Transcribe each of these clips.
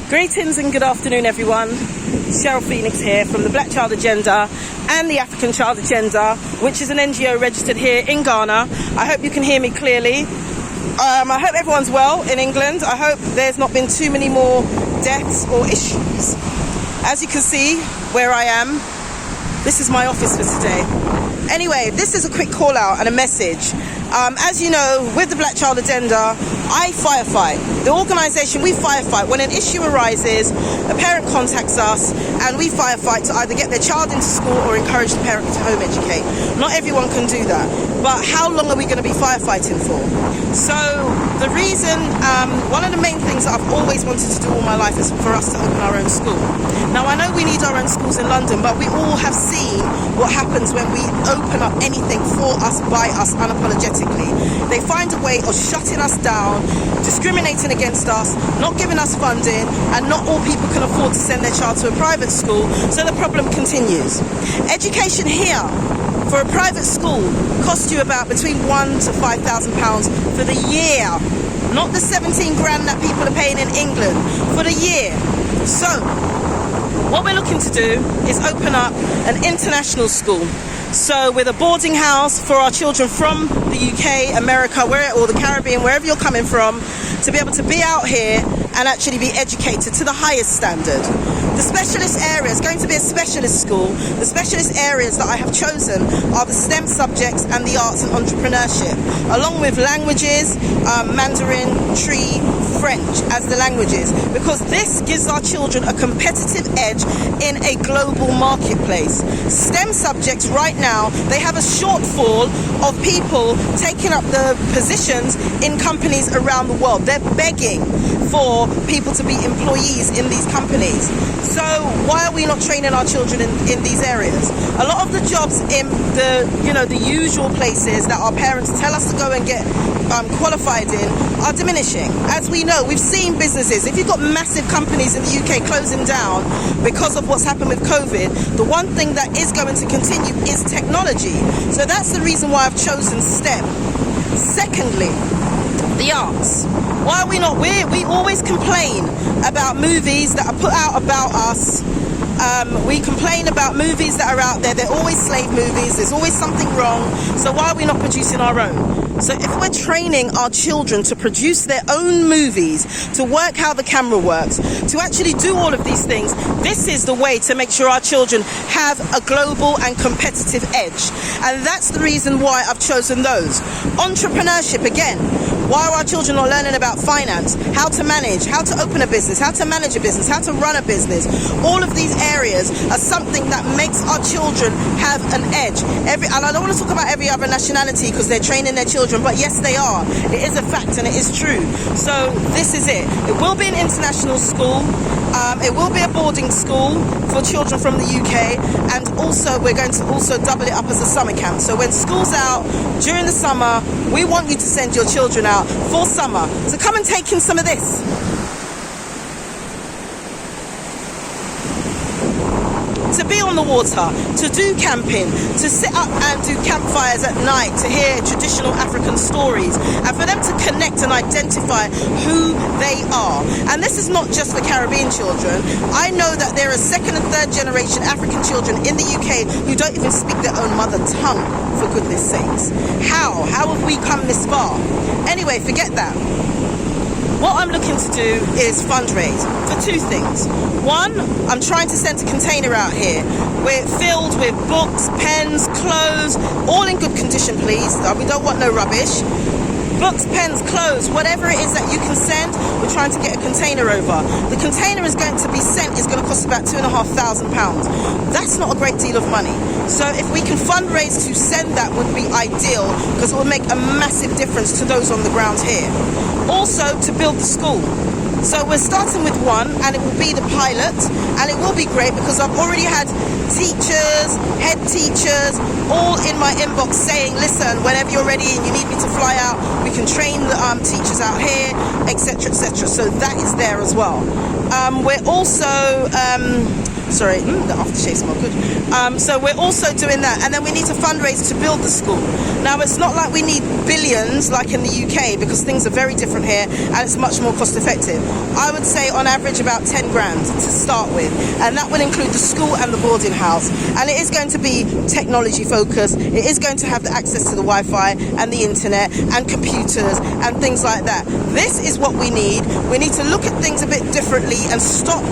Greetings and good afternoon, everyone. Cheryl Phoenix here from the Black Child Agenda and the African Child Agenda, which is an NGO registered here in Ghana. I hope you can hear me clearly. I hope everyone's well in England. I hope there's not been too many more deaths or issues. As you can see where I am, this is my office for today. Anyway, this is a quick call out and a message. As you know, with the Black Child Agenda, I firefight. The organisation, we firefight. When an issue arises, a parent contacts us and we firefight to either get their child into school or encourage the parent to home educate. Not everyone can do that. But how long are we going to be firefighting for? So the reason, one of the main things that I've always wanted to do all my life is for us to open our own school. Now I know we need our own schools in London, but we all have seen what happens when we open up anything for us, by us, unapologetically. They find a way of shutting us down, discriminating against us, not giving us funding, and not all people can afford to send their child to a private school, so the problem continues. Education here for a private school costs you about between £1,000 to £5,000 for the year, not the 17 grand that people are paying in England, for the year. So what we're looking to do is open up an international school. So with a boarding house for our children from the UK, America, or the Caribbean, wherever you're coming from, to be able to be out here and actually be educated to the highest standard. The specialist areas, going to be a specialist school, the specialist areas that I have chosen are the STEM subjects and the arts and entrepreneurship, along with languages, Manderin, French as the languages, because this gives our children a competitive edge in a global marketplace. STEM subjects right now, they have a shortfall of people taking up the positions in companies around the world. They're begging for people to be employees in these companies. So why are we not training our children in these areas? A lot of the jobs in the usual places that our parents tell us to go and get qualified in are diminishing. As we know, we've seen businesses, if you've got massive companies in the UK closing down because of what's happened with COVID, the one thing that is going to continue is technology. So that's the reason why I've chosen STEM. Secondly, the arts. Why are we not? We always complain about movies that are put out about us. We complain about movies that are out there. They're always slave movies. There's always something wrong. So why are we not producing our own? So if we're training our children to produce their own movies, to work how the camera works, to actually do all of these things, this is the way to make sure our children have a global and competitive edge. And that's the reason why I've chosen those. Entrepreneurship, again. Why are our children not learning about finance, how to manage, how to open a business, how to manage a business, how to run a business? All of these areas are something that makes our children have an edge. And I don't want to talk about every other nationality because they're training their children, but yes, they are. It is a fact and it is true. So this is it. It will be an international school. It will be a boarding school for children from the UK, and also we're going to also double it up as a summer camp. So when school's out during the summer, we want you to send your children out for summer. So come and take in some of this. To be on the water, to do camping, to sit up and do campfires at night, to hear traditional African stories, and for them to connect and identify who they are. And this is not just for Caribbean children. I know that there are second and third generation African children in the UK who don't even speak their own mother tongue, for goodness sakes. How have we come this far? Anyway, forget that. What I'm looking to do is fundraise for two things. One, I'm trying to send a container out here. We're filled with books, pens, clothes, all in good condition, please. We don't want no rubbish. Books, pens, clothes, whatever it is that you can send, we're trying to get a container over. The container is going to be sent, is going to cost about £2,500. That's not a great deal of money. So if we can fundraise to send that would be ideal, because it will make a massive difference to those on the ground here. Also, to build the school. So we're starting with one, and it will be the pilot, and it will be great because I've already had teachers, head teachers, all in my inbox saying, listen, whenever you're ready and you need me to fly out, we can train the teachers out here, etc., etc. So that is there as well. We're also Sorry, the aftershave smells good. So we're also doing that, and then we need to fundraise to build the school. Now, it's not like we need billions like in the UK, because things are very different here and it's much more cost effective. I would say on average about 10 grand to start with, and that will include the school and the boarding house, and it is going to be technology focused. It is going to have the access to the Wi-Fi and the internet and computers and things like that. This is what we need. We need to look at things a bit differently and stop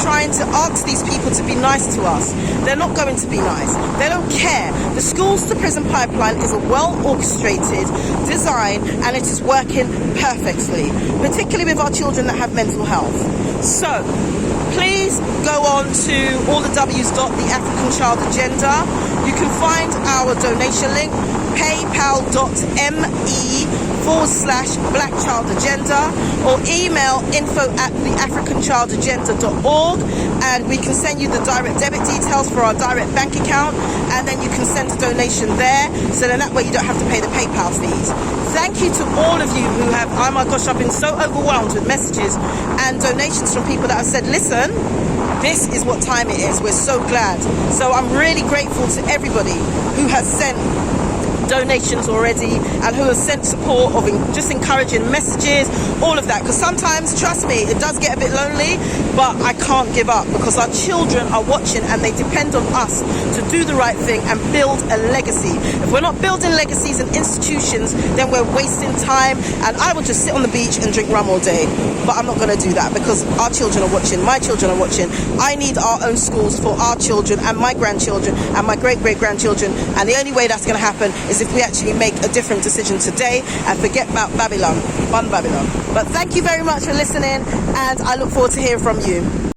trying to ask these people to be nice to us. They're not going to be nice. They don't care. The schools to prison pipeline is a well orchestrated design, and it is working perfectly, particularly with our children that have mental health. So please go on to all the W's.the African Child Agenda. You can find our donation link, paypal.me/Black Child Agenda, or email info@theafricanchildagenda.org, and we can send you the direct debit details for our direct bank account, and then you can send a donation there, so then that way you don't have to pay the PayPal fees. Thank you to all of you who have, oh my gosh, I've been so overwhelmed with messages and donations from people that have said, listen, this is what time it is. We're so glad. So I'm really grateful to everybody who has sent donations already and who have sent support of just encouraging messages, all of that, because sometimes, trust me, it does get a bit lonely, but I can't give up, because our children are watching and they depend on us to do the right thing and build a legacy. If we're not building legacies and institutions, then we're wasting time, and I will just sit on the beach and drink rum all day, but I'm not going to do that, because our children are watching, my children are watching. I need our own schools for our children and my grandchildren and my great-great-grandchildren, and the only way that's going to happen is if we actually make a different decision today and forget about Babylon, Babylon. But thank you very much for listening, and I look forward to hearing from you.